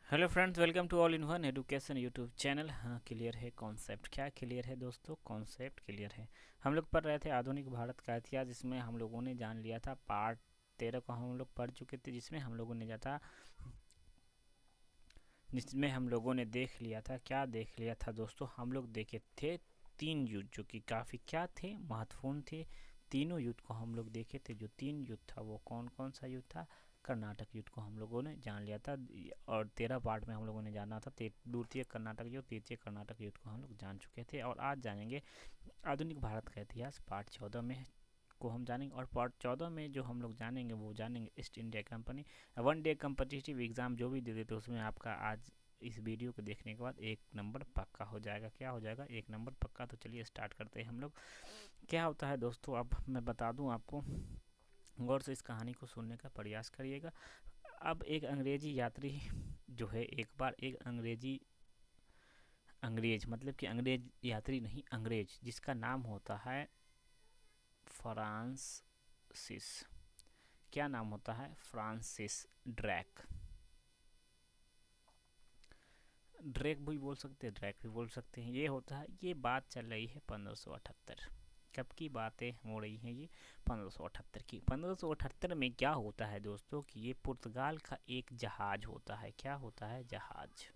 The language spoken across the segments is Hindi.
Hello friends, welcome to all in one education YouTube channel. हाँ, क्लियर है कॉन्सेप्ट। क्या क्लियर है दोस्तों? कॉन्सेप्ट क्लियर है। हम लोग पढ़ रहे थे आधुनिक भारत का इतिहास, जिसमें हम लोगों ने जान लिया था पार्ट 13 को हम लोग पढ़ चुके थे, जिसमें हम लोगों ने देख लिया था। क्या देख लिया था दोस्तों? हम लोग देखे थे तीन युद्ध, जो कि काफ़ी क्या थे, महत्वपूर्ण थे। तीनों युद्ध को हम लोग देखे थे। जो तीन युद्ध था वो कौन कौन सा युद्ध था? कर्नाटक युद्ध को हम लोगों ने जान लिया था। और 13 पार्ट में हम लोगों ने जाना था। द्वितीय कर्नाटक युद्ध, तृतीय कर्नाटक युद्ध को हम लोग जान चुके थे। और आज जानेंगे आधुनिक भारत का इतिहास पार्ट 14 में को हम जानेंगे। और पार्ट 14 में जो हम लोग जानेंगे वो जानेंगे east India company. One day competitive exam जो भी दे देते उसमें आपका आज इस वीडियो को देखने के बाद एक नंबर पक्का हो जाएगा। क्या हो जाएगा? एक नंबर पक्का। तो चलिए स्टार्ट करते हैं हम लोग। क्या होता है दोस्तों, अब मैं बता दूं आपको, गौर से इस कहानी को सुनने का प्रयास करिएगा। अब एक अंग्रेजी यात्री जो है, एक बार एक अंग्रेज मतलब कि अंग्रेज यात्री नहीं, अंग्रेज, जिसका नाम होता है फ्रांसिस। क्या नाम होता है? फ्रांसिस ड्रैक। ड्रैक भी बोल सकते हैं, ड्रैक भी बोल सकते हैं। ये होता है, ये बात चल रही है 1578। कब की बातें हो रही हैं? ये 1578 की। 1578 में क्या होता है दोस्तों कि ये पुर्तगाल का एक जहाज होता है। क्या होता है? जहाज।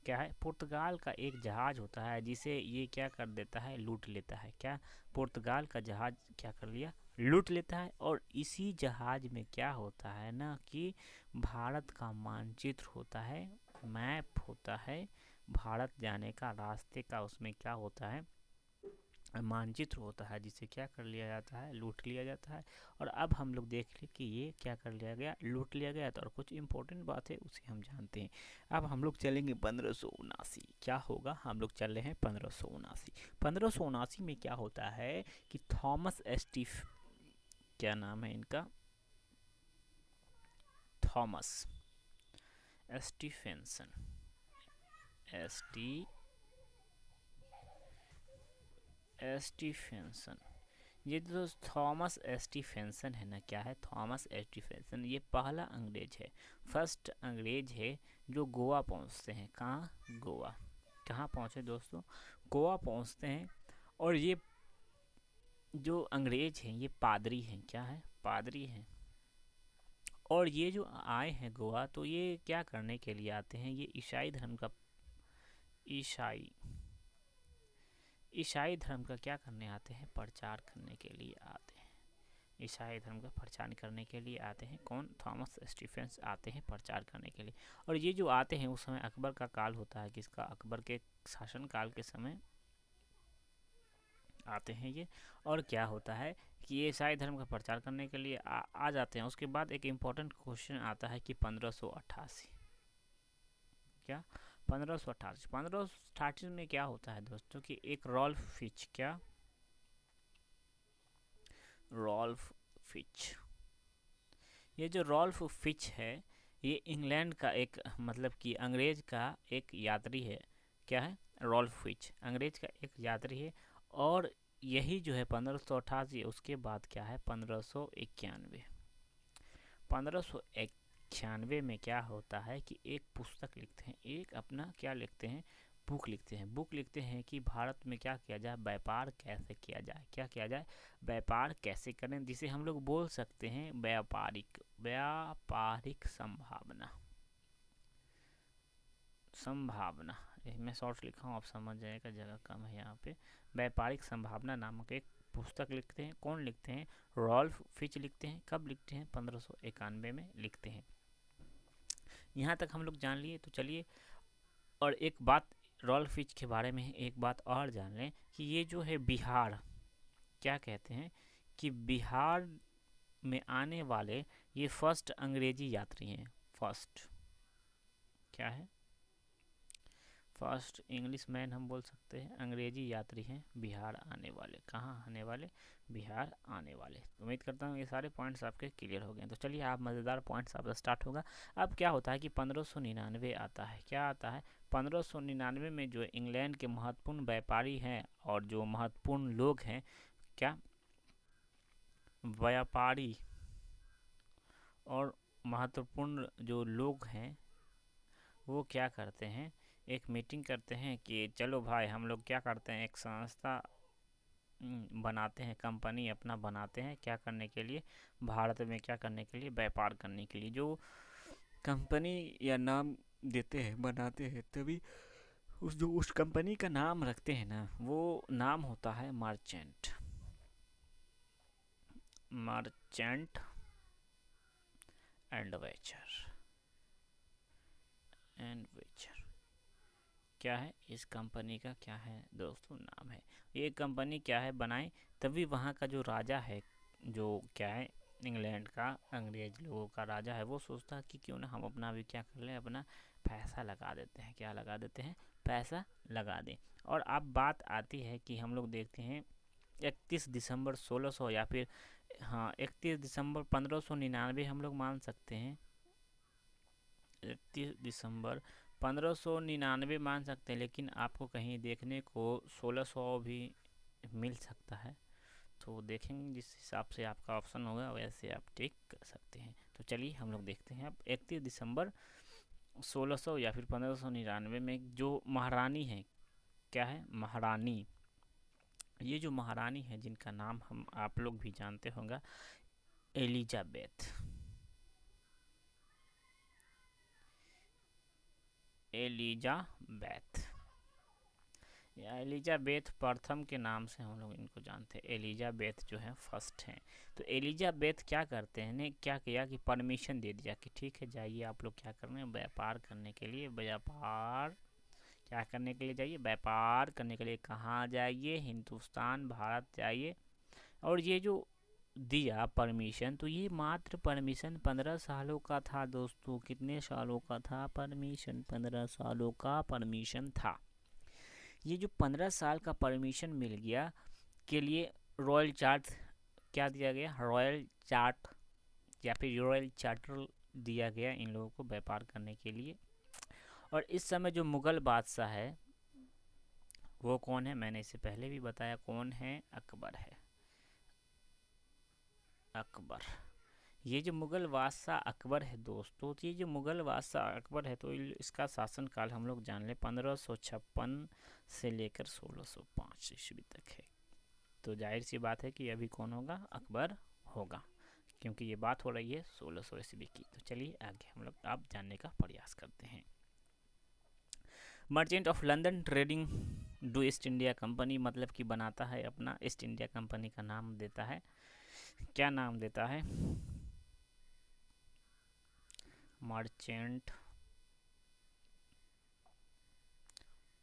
क्या है? पुर्तगाल का एक जहाज होता है, जिसे ये क्या कर देता है? लूट लेता है। क्या? पुर्तगाल का जहाज क्या कर लिया? लूट लेता है। और इसी जहाज में क्या होता है ना कि भारत का मानचित्र होता है, मैप होता है, भारत जाने का रास्ते का उसमें क्या होता है? मानचित्र होता है, जिसे क्या कर लिया जाता है? लूट लिया जाता है। और अब हम लोग देख लें कि ये क्या कर लिया गया? लूट लिया गया। तो और कुछ इंपॉर्टेंट बात है उसे हम जानते हैं। अब हम लोग चलेंगे 1579। क्या होगा? हम लोग चल रहे हैं 1579। 1579 में क्या होता है कि थॉमस एस्टिफ, क्या नाम है इनका? थॉमस एस्टिफेंसन। एस्टिफेंसन। ये जो थॉमस एस्टिफेंसन है ना, क्या है? थॉमस एस्टिफेंसन ये पहला अंग्रेज है, फर्स्ट अंग्रेज है जो गोवा पहुंचते हैं। कहाँ? गोवा। कहाँ पहुंचे दोस्तों? गोवा पहुंचते हैं। और ये जो अंग्रेज हैं ये पादरी हैं। क्या है? पादरी हैं। और ये जो आए हैं गोवा, तो ये क्या करने के लिए आते हैं? ये ईसाई धर्म का ईसाई ईसाई धर्म का क्या करने आते हैं? प्रचार करने के लिए आते हैं। ईसाई धर्म का प्रचार करने के लिए आते हैं। कौन? थॉमस स्टीफेंस आते हैं प्रचार करने के लिए। और ये जो आते हैं उस समय अकबर का काल होता है। किसका? अकबर के शासन काल के समय आते हैं ये। और क्या होता है कि ये ईसाई धर्म का प्रचार करने के लिए आ जाते हैं। उसके बाद एक इम्पॉर्टेंट क्वेश्चन आता है कि 1588। क्या? 1588 में क्या होता है दोस्तों कि एक रॉल्फ फिच, क्या? Ralph Fitch. ये जो रॉल्फ फिच है, ये इंग्लैंड का एक मतलब कि अंग्रेज का एक यात्री है। क्या है? रॉल्फ फिच अंग्रेज का एक यात्री है। और यही जो है 1588, उसके बाद क्या है? 1591। 1591 में क्या होता है कि एक पुस्तक लिखते हैं, एक अपना क्या लिखते हैं? बुक लिखते हैं। बुक लिखते हैं कि भारत में क्या किया जाए? व्यापार कैसे किया जाए? क्या किया जाए? व्यापार कैसे करें, जिसे हम लोग बोल सकते हैं व्यापारिक व्यापारिक संभावना। संभावना, मैं शॉर्ट्स लिखा हूँ, आप समझ जाएगा, जगह कम है यहाँ पे। व्यापारिक संभावना नामक एक पुस्तक लिखते हैं। कौन लिखते हैं? रॉल्फ फिच लिखते हैं। कब लिखते हैं? 1591 में लिखते हैं। यहाँ तक हम लोग जान लिए। तो चलिए, और एक बात रॉल्फ फिच के बारे में एक बात और जान लें कि ये जो है बिहार, क्या कहते हैं कि बिहार में आने वाले ये फर्स्ट अंग्रेजी यात्री हैं। फर्स्ट क्या है? फर्स्ट इंग्लिश मैन हम बोल सकते हैं। अंग्रेजी यात्री हैं बिहार आने वाले। कहाँ आने वाले? बिहार आने वाले। उम्मीद करता हूँ ये सारे पॉइंट्स आपके क्लियर हो गए। तो चलिए, आप मज़ेदार पॉइंट्स आपका स्टार्ट होगा। अब क्या होता है कि 1599 आता है। क्या आता है? 1599 में जो इंग्लैंड के महत्वपूर्ण व्यापारी हैं और जो महत्वपूर्ण लोग हैं, क्या? व्यापारी और महत्वपूर्ण जो लोग हैं, वो क्या करते हैं, एक मीटिंग करते हैं कि चलो भाई हम लोग क्या करते हैं, एक संस्था बनाते हैं, कंपनी अपना बनाते हैं, क्या करने के लिए, भारत में क्या करने के लिए, व्यापार करने के लिए। जो कंपनी या नाम देते हैं, बनाते हैं, तभी उस कंपनी का नाम रखते हैं ना, वो नाम होता है merchant, merchant and venture, and venture क्या है, इस कंपनी का क्या है दोस्तों, नाम है। ये कंपनी क्या है बनाए, तभी वहाँ का जो राजा है, जो क्या है इंग्लैंड का अंग्रेज लोगों का राजा है, वो सोचता है कि क्यों ना हम अपना भी क्या कर लें, अपना पैसा लगा देते हैं, क्या लगा देते हैं, पैसा लगा दें। और अब बात आती है कि हम लोग देखते हैं 31 दिसंबर 1600 या फिर हाँ 31 दिसंबर 1599 हम लोग मान सकते हैं, 31 दिसंबर 1599 मान सकते हैं, लेकिन आपको कहीं देखने को 1600 भी मिल सकता है, तो देखेंगे जिस हिसाब से आपका ऑप्शन होगा वैसे आप टिक कर सकते हैं। तो चलिए हम लोग देखते हैं अब 31 दिसंबर 1600 या फिर 1599 में जो महारानी है, क्या है महारानी, ये जो महारानी है जिनका नाम हम आप लोग भी जानते होंगे, एलिजाबेथ, एलिजाबेथ या एलिजाबेथ प्रथम के नाम से हम लोग इनको जानते हैं, एलिजाबेथ जो है फर्स्ट हैं। तो एलिजाबेथ क्या करते हैं ने क्या किया कि परमिशन दे दिया कि ठीक है जाइए आप लोग क्या करने, व्यापार करने के लिए, व्यापार क्या करने के लिए जाइए, व्यापार करने के लिए कहाँ जाइए, हिंदुस्तान भारत जाइए। और ये जो दिया परमिशन, तो ये मात्र परमिशन 15 सालों का था दोस्तों, कितने सालों का था परमिशन, 15 सालों का परमिशन था। ये जो 15 साल का परमिशन मिल गया के लिए रॉयल चार्ट क्या दिया गया, रॉयल चार्ट या फिर रॉयल चार्टर दिया गया इन लोगों को व्यापार करने के लिए। और इस समय जो मुग़ल बादशाह है वो कौन है, मैंने इससे पहले भी बताया कौन है, अकबर है, अकबर। ये जो मुग़ल बादशाह अकबर है दोस्तों, ये जो मुग़ल बादशाह अकबर है, तो इसका शासनकाल हम लोग जान लें 1556 से लेकर 1605 ईस्वी तक है। तो जाहिर सी बात है कि अभी कौन होगा, अकबर होगा, क्योंकि ये बात हो रही है 1600 ईस्वी की। तो चलिए आगे हम लोग आप जानने का प्रयास करते हैं। Merchant of London trading do east India company, मतलब कि बनाता है अपना, ईस्ट इंडिया कंपनी का नाम देता है, क्या नाम देता है, मर्चेंट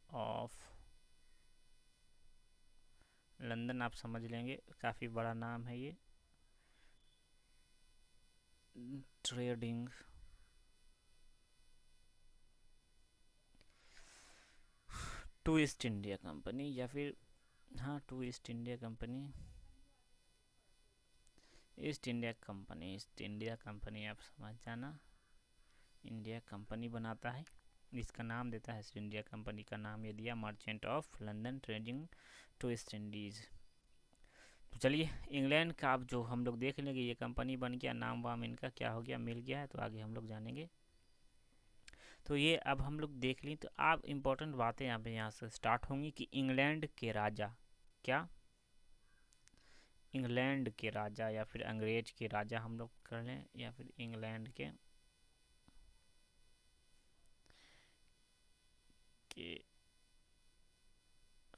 ऑफ लंदन, आप समझ लेंगे काफ़ी बड़ा नाम है ये, trading to East India Company, या फिर हाँ to East India Company, East India Company, East India Company आप समझ जाना, इंडिया कंपनी बनाता है, इसका नाम देता है ईस्ट इंडिया कंपनी का नाम ये दिया merchant of London trading to East Indies. तो चलिए इंग्लैंड का अब जो हम लोग देख लेंगे, ये कंपनी बन गया, नाम वाम इनका क्या हो गया, मिल गया है, तो आगे हम लोग जानेंगे। तो ये अब हम लोग देख लें, तो आप इम्पोर्टेंट बातें यहाँ से स्टार्ट होंगी कि इंग्लैंड के राजा, क्या इंग्लैंड के राजा या फिर अंग्रेज के राजा हम लोग कर लें, या फिर इंग्लैंड के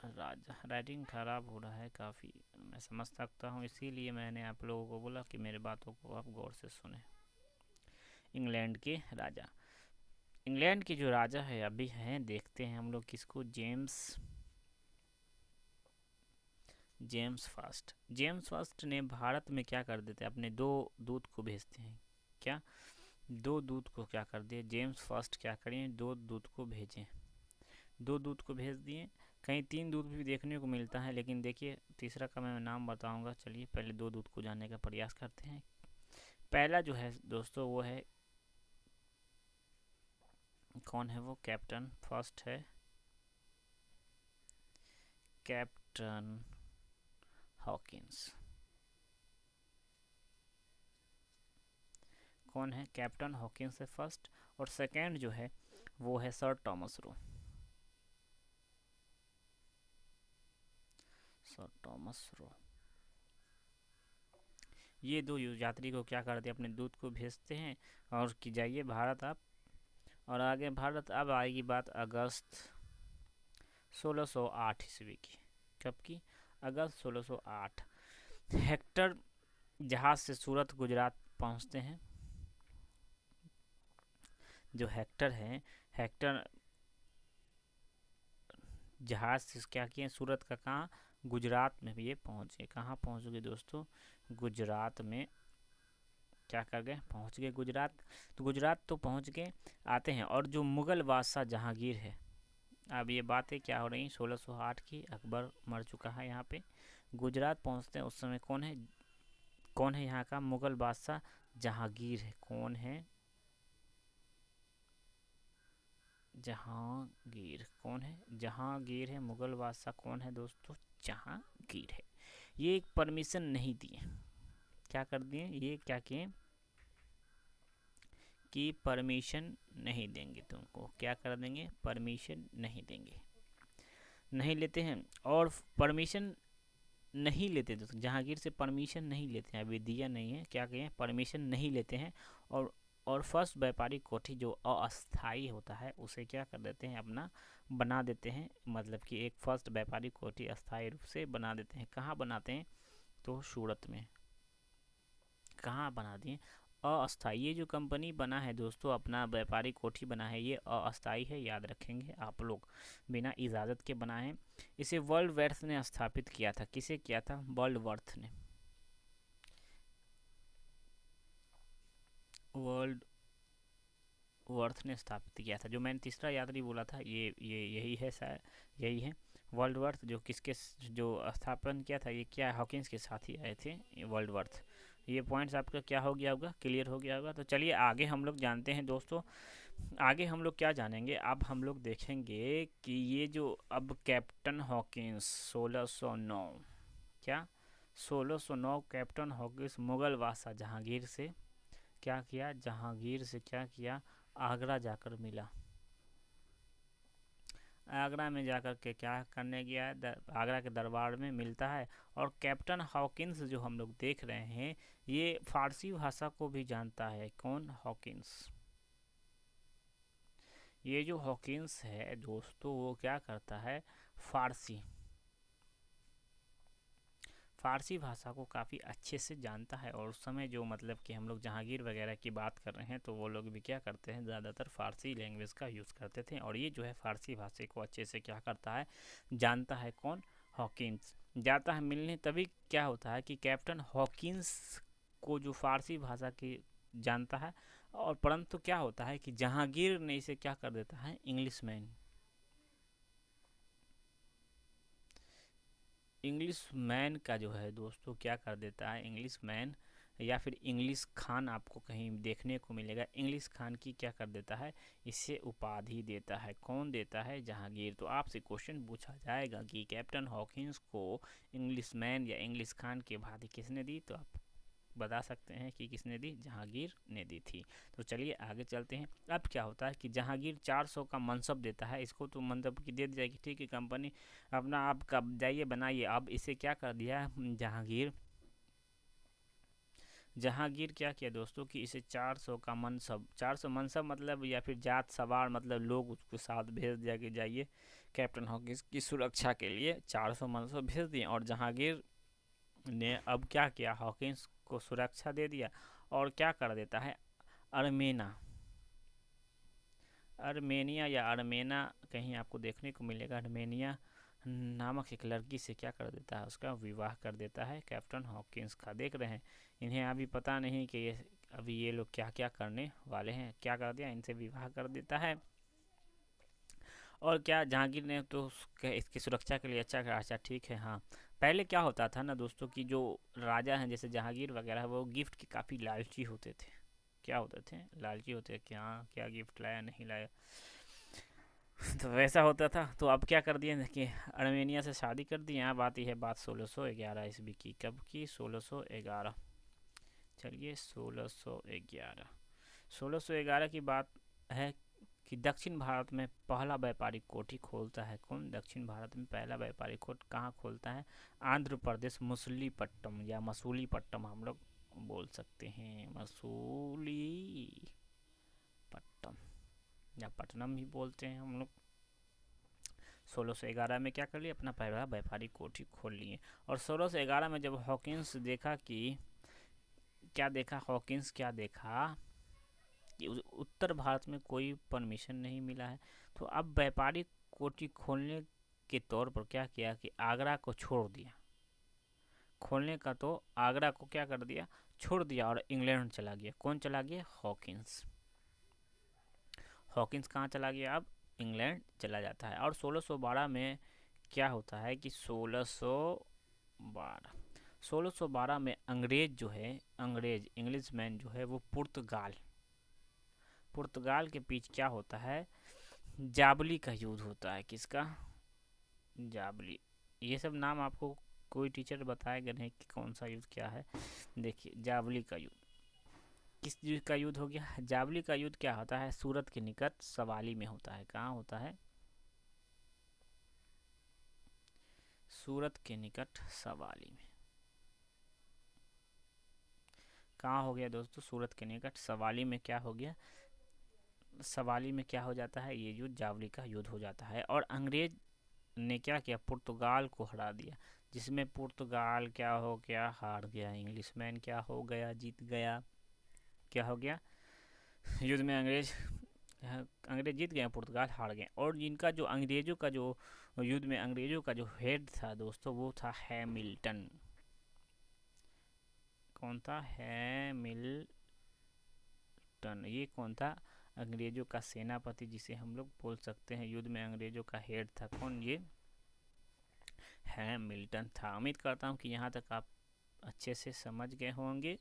राजा, राइटिंग ख़राब हो रहा है काफ़ी, मैं समझ सकता हूँ, इसीलिए मैंने आप लोगों को बोला कि मेरे बातों को आप गौर से सुने। इंग्लैंड के राजा, इंग्लैंड के जो राजा है अभी हैं, देखते हैं हम लोग किसको, जेम्स फर्स्ट। जेम्स फर्स्ट ने भारत में क्या कर देते हैं, अपने दो दूत को भेजते हैं, क्या दो दूत को क्या कर दिए, जेम्स फर्स्ट क्या करें, दो दूत को भेजें, दो दूत को भेज दिए, कहीं तीन दूत भी देखने को मिलता है, लेकिन देखिए तीसरा का मैं नाम बताऊंगा। चलिए पहले दो दूत को जानने का प्रयास करते हैं। पहला जो है दोस्तों वो है, कौन है वो, कैप्टन फर्स्ट है, कैप्टन हॉकिंस, कौन है, कैप्टन हॉकिंस है फर्स्ट। और सेकेंड जो है वो है sir Thomas Roe. Sir Thomas Roe. ये दो यात्री को क्या करते हैं, अपने दूत को भेजते हैं और कि जाइए भारत आप। और आगे भारत। अब आएगी बात अगस्त 1608 ईस्वी की। कब की? अगस्त 1608। हेक्टर जहाज से सूरत गुजरात पहुंचते हैं। जो हेक्टर है, हेक्टर जहाज से क्या किए, सूरत का कहाँ, गुजरात में ये पहुँचे। कहाँ पहुँच गए दोस्तों? गुजरात में। क्या कर गए? पहुँच गए गुजरात। तो गुजरात तो पहुँच गए। आते हैं और जो मुग़ल बादशाह जहांगीर है, अब ये बातें क्या हो रही, 1608 की। अकबर मर चुका है यहाँ पे। गुजरात पहुँचते हैं, उस समय कौन है, कौन है यहाँ का मुग़ल बादशाह? जहांगीर है। कौन है? जहांगीर। कौन है? जहांगीर है मुग़ल बादशाह। कौन है दोस्तों? जहांगीर है। ये एक परमिशन नहीं दिए। क्या कर दिए ये, क्या किए कि परमिशन नहीं देंगे तुमको। क्या कर देंगे? परमिशन नहीं देंगे। नहीं लेते हैं। और परमिशन नहीं लेते दोस्तों, जहांगीर से परमिशन नहीं लेते हैं, अभी दिया नहीं है। क्या कहें? परमिशन नहीं लेते हैं। और फर्स्ट व्यापारी कोठी जो अस्थाई होता है उसे क्या कर देते हैं, अपना बना देते हैं। मतलब कि एक फर्स्ट व्यापारी कोठी अस्थाई रूप से बना देते हैं। कहाँ बनाते हैं? तो सूरत में। कहाँ बना दिए? अस्थाई। ये जो कंपनी बना है दोस्तों, अपना व्यापारी कोठी बना है, ये अस्थाई है, याद रखेंगे आप लोग। बिना इजाज़त के बना है। इसे वर्ल्ड वर्थ ने स्थापित किया था। किसे किया था? वर्ल्ड वर्थ ने। वर्ल्ड वर्थ ने स्थापित किया था। जो मैंने तीसरा यात्री बोला था, ये यही है शायद, यही है वर्ल्ड वर्थ। जो किसके जो स्थापन किया था, ये क्या हॉकिंस के साथ ही आए थे, ये वर्ल्ड वर्थ। ये पॉइंट्स आपका क्या हो गया होगा, क्लियर हो गया होगा। तो चलिए आगे हम लोग जानते हैं दोस्तों। आगे हम लोग क्या जानेंगे, अब हम लोग देखेंगे कि ये जो अब कैप्टन हॉकिंस 1609, क्या 1609 कैप्टन हॉकिंस मुगल बादशाह जहांगीर से क्या किया, जहांगीर से क्या किया, आगरा जाकर मिला। आगरा में जाकर के क्या करने गया है, आगरा के दरबार में मिलता है। और कैप्टन हॉकिंस जो हम लोग देख रहे हैं, ये फारसी भाषा को भी जानता है। कौन? हॉकिंस। ये जो हॉकिंस है दोस्तों, वो क्या करता है, फारसी फारसी भाषा को काफ़ी अच्छे से जानता है। और उस समय जो मतलब कि हम लोग जहांगीर वगैरह की बात कर रहे हैं, तो वो लोग भी क्या करते हैं, ज़्यादातर फ़ारसी लैंग्वेज का यूज़ करते थे। और ये जो है फ़ारसी भाषा को अच्छे से क्या करता है, जानता है। कौन? हॉकिंस। जाता है मिलने, तभी क्या होता है कि कैप्टन हॉकिंस को जो फ़ारसी भाषा की जानता है, और परंतु क्या होता है कि जहांगीर ने इसे क्या कर देता है, इंग्लिश मैन। इंग्लिश मैन का जो है दोस्तों क्या कर देता है, इंग्लिश मैन या फिर इंग्लिश खान आपको कहीं देखने को मिलेगा। इंग्लिश खान की क्या कर देता है, इसे उपाधि देता है। कौन देता है? जहांगीर। तो आपसे क्वेश्चन पूछा जाएगा कि कैप्टन हॉकिंस को इंग्लिश मैन या इंग्लिश खान की उपाधि किसने दी, तो आप बता सकते हैं कि किसने दी, जहांगीर ने दी थी। तो चलिए आगे चलते हैं। अब क्या होता है कि जहांगीर 400 का मनसब देता है इसको, तो मतलब कि दे दिया कि ठीक है कंपनी अपना आप कब जाइए बनाइए। अब इसे क्या कर दिया जहांगीर, जहांगीर क्या किया दोस्तों कि इसे 400 का मनसब, 400 मनसब मतलब या फिर जात सवार मतलब लोग उसको साथ भेज दिया कि जाइए कैप्टन हॉकिंस की सुरक्षा के लिए 400 मनसब भेज दिए। और जहांगीर ने अब क्या किया, हॉकिंस को सुरक्षा दे दिया। और क्या कर देता है, अर्मेना, अर्मेनिया या अर्मेना कहीं आपको देखने को मिलेगा, अर्मेनिया नामक एक लड़की से क्या कर देता है, उसका विवाह कर देता है कैप्टन हॉकिंस का। देख रहे हैं, इन्हें अभी पता नहीं कि ये अभी ये लोग क्या क्या करने वाले हैं। क्या कर दिया, इनसे विवाह कर देता है। और क्या जहांगीर ने तो इसकी सुरक्षा के लिए अच्छा कहा, अच्छा ठीक है। हाँ, पहले क्या होता था ना दोस्तों कि जो राजा हैं जैसे जहांगीर वगैरह, वो गिफ्ट के काफ़ी लालची होते थे। क्या होते थे, लालची होते थे कि हाँ क्या गिफ्ट लाया नहीं लाया। तो वैसा होता था। तो अब क्या कर दिया कि अर्मेनिया से शादी कर दी। यहाँ बात यह है, बात 1611 ईस्वी की। कब की? 1611। चलिए 1611, 1611 की बात है कि दक्षिण भारत में पहला व्यापारिक कोठी खोलता है कौन? दक्षिण भारत में पहला व्यापारिक कोठ कहाँ खोलता है? आंध्र प्रदेश, मसूलीपट्टम या मसूलीपट्टम हम लोग बोल सकते हैं, मसूलीपट्टम या पटनम भी बोलते हैं हम लोग। 1611 में क्या कर लिए? अपना पहला व्यापारिक कोठी खोल लिए। और 1611 में जब हॉकिंस देखा कि क्या देखा, हॉकिंस क्या देखा कि उत्तर भारत में कोई परमिशन नहीं मिला है, तो अब व्यापारिक कोठी खोलने के तौर पर क्या किया कि आगरा को छोड़ दिया। खोलने का तो आगरा को क्या कर दिया, छोड़ दिया, और इंग्लैंड चला गया। कौन चला गया? हॉकिंस। हॉकिंस कहाँ चला गया? अब इंग्लैंड चला जाता है। और 1612 में क्या होता है कि 1612 में अंग्रेज जो है, अंग्रेज इंग्लिशमैन जो है वो पुर्तगाल के बीच क्या होता है? जाबली का युद्ध होता है। किसका? जाबली। ये सब नाम आपको कोई टीचर बताएगा नहीं कि कौन सा युद्ध क्या है। देखिए, जाबली का युद्ध किस युद्ध का युद्ध हो गया? जाबली का युद्ध क्या होता है? सूरत के निकट सवाली में होता है। कहाँ होता है? सूरत के निकट सवाली में। कहाँ हो गया दोस्तों? सूरत के निकट सवाली में क्या हो गया? सवाली में क्या हो जाता है? ये युद्ध जावली का युद्ध हो जाता है। और अंग्रेज ने क्या किया? पुर्तगाल को हरा दिया, जिसमें पुर्तगाल क्या हो गया? हार गया। इंग्लिशमैन क्या हो गया? जीत गया। क्या हो गया? युद्ध में अंग्रेज जीत गए, पुर्तगाल हार गए। और इनका जो अंग्रेजों का जो युद्ध में अंग्रेजों का जो हेड था दोस्तों, वो था हैमिल्टन। कौन था? हैमिल्टन। ये कौन था? अंग्रेजों का सेनापति, जिसे हम लोग बोल सकते हैं युद्ध में अंग्रेजों का हेड था। कौन? ये हैमिल्टन था। उम्मीद करता हूँ कि यहाँ तक आप अच्छे से समझ गए होंगे।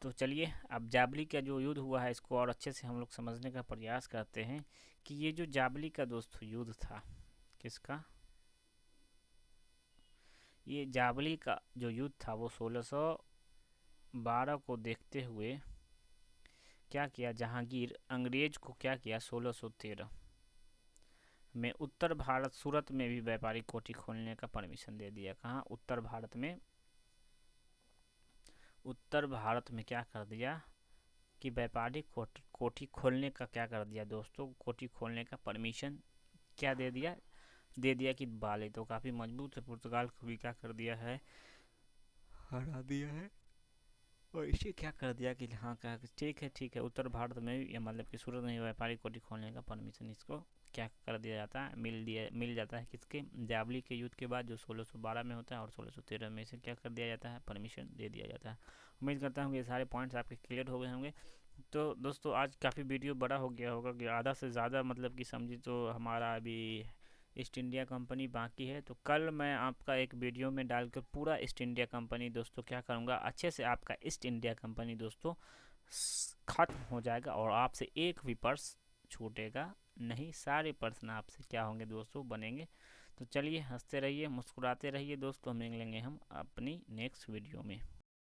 तो चलिए, अब जाबली का जो युद्ध हुआ है इसको और अच्छे से हम लोग समझने का प्रयास करते हैं कि ये जो जाबली का दोस्तों युद्ध था, किसका? ये जाबली का जो युद्ध था वो 1612 को देखते हुए क्या किया जहांगीर, अंग्रेज को क्या किया? 1613 में उत्तर भारत सूरत में भी व्यापारिक कोठी खोलने का परमिशन दे दिया। कहाँ? उत्तर भारत में। उत्तर भारत में क्या कर दिया कि व्यापारिक कोठी खोलने का क्या कर दिया दोस्तों? कोठी खोलने का परमिशन क्या दे दिया? दे दिया कि बाले तो काफ़ी मजबूत है, पुर्तगाल को भी क्या कर दिया है? हरा दिया है। और इसे क्या कर दिया कि हाँ, कहा कि ठीक है, उत्तर भारत में भी, या मतलब कि सूरत में व्यापारिक कोठी खोलने का परमिशन इसको क्या कर दिया जाता है? मिल जाता है। किसके? जाबली के युद्ध के बाद, जो 1612 में होता है, और 1613 में इसे क्या कर दिया जाता है? परमिशन दे दिया जाता है। उम्मीद करता हूँ कि ये सारे पॉइंट्स आपके क्लियर हो गए होंगे। तो दोस्तों, आज काफ़ी वीडियो बड़ा हो गया होगा कि आधा से ज़्यादा, मतलब कि समझिए तो हमारा अभी ईस्ट इंडिया कंपनी बाकी है। तो कल मैं आपका एक वीडियो में डालकर पूरा ईस्ट इंडिया कंपनी दोस्तों क्या करूँगा, अच्छे से आपका ईस्ट इंडिया कंपनी दोस्तों ख़त्म हो जाएगा, और आपसे एक भी पर्स छूटेगा नहीं। सारे पर्सन आपसे क्या होंगे दोस्तों? बनेंगे। तो चलिए, हंसते रहिए, मुस्कुराते रहिए दोस्तों। मिलेंगे हम अपनी नेक्स्ट वीडियो में।